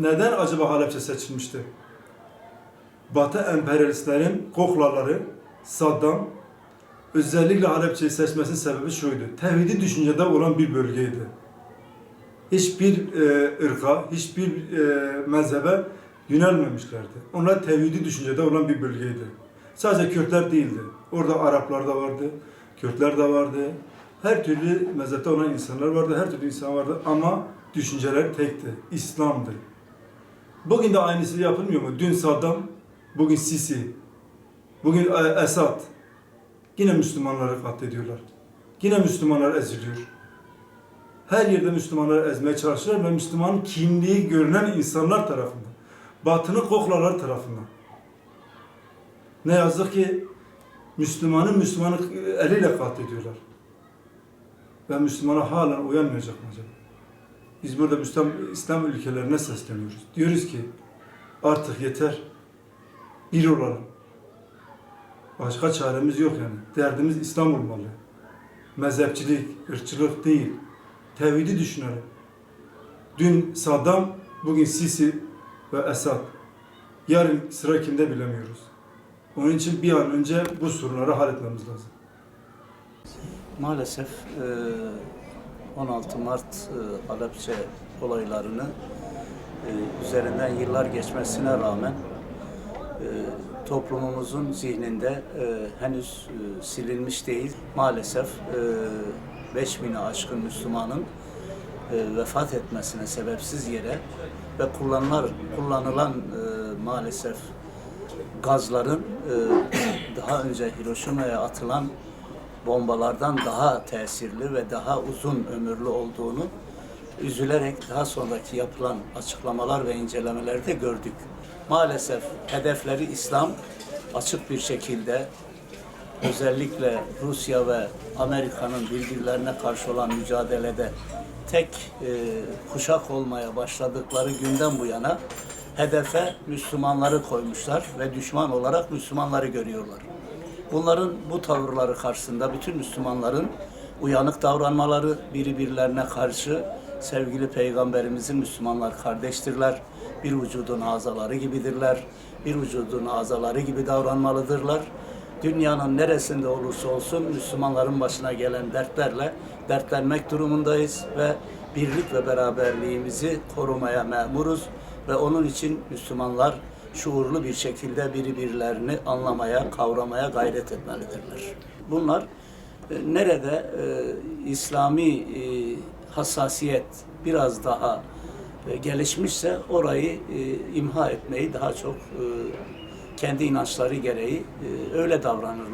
Neden acaba Halepçe seçilmişti? Batı emperyalistlerin koklaları Saddam özellikle Halepçe'yi seçmesinin sebebi şuydu. Tevhidi düşüncede olan bir bölgeydi. Hiçbir ırka, hiçbir mezhebe yönelmemişlerdi. Onlar tevhidi düşüncede olan bir bölgeydi. Sadece Kürtler değildi. Orada Araplar da vardı, Kürtler de vardı. Her türlü mezhepte olan insanlar vardı, her türlü insan vardı ama düşünceler tekti, İslam'dı. Bugün de aynısı yapılmıyor mu? Dün Saddam, bugün Sisi, bugün Esad. Yine Müslümanları katlediyorlar. Yine Müslümanlar eziliyor. Her yerde Müslümanları ezmeye çalışıyorlar ve Müslüman kimliği görünen insanlar tarafından. Batının koklaları tarafından. Ne yazık ki Müslümanı eliyle katlediyorlar. Ve Müslümana halen uyanmayacak mı acaba? Biz burada İslam ülkelerine sesleniyoruz. Diyoruz ki artık yeter. Bir olalım. Başka çaremiz yok yani. Derdimiz İslam olmalı. Mezhepçilik, ırkçılık değil. Tevhidi düşünelim. Dün Saddam, bugün Sisi ve Esad. Yarın sıra kimde bilemiyoruz. Onun için bir an önce bu sorunları halletmemiz lazım. Maalesef 16 Mart Halepçe olaylarını üzerinden yıllar geçmesine rağmen toplumumuzun zihninde henüz silinmiş değil. Maalesef 5000'i aşkın Müslümanın vefat etmesine sebepsiz yere ve kullanılan maalesef gazların daha önce Hiroşima'ya atılan bombalardan daha tesirli ve daha uzun ömürlü olduğunu üzülerek daha sonraki yapılan açıklamalar ve incelemelerde gördük. Maalesef hedefleri İslam açık bir şekilde özellikle Rusya ve Amerika'nın birbirlerine karşı olan mücadelede tek kuşak olmaya başladıkları günden bu yana hedefe Müslümanları koymuşlar ve düşman olarak Müslümanları görüyorlar. Bunların bu tavırları karşısında bütün Müslümanların uyanık davranmaları, birbirlerine karşı sevgili Peygamberimizin Müslümanlar kardeştirler, bir vücudun azaları gibidirler, bir vücudun azaları gibi davranmalıdırlar. Dünyanın neresinde olursa olsun Müslümanların başına gelen dertlerle dertlenmek durumundayız ve birlik ve beraberliğimizi korumaya memuruz ve onun için Müslümanlar şuurlu bir şekilde birbirlerini anlamaya, kavramaya gayret etmelidirler. Bunlar nerede İslami hassasiyet biraz daha gelişmişse orayı imha etmeyi daha çok kendi inançları gereği öyle davranırlar.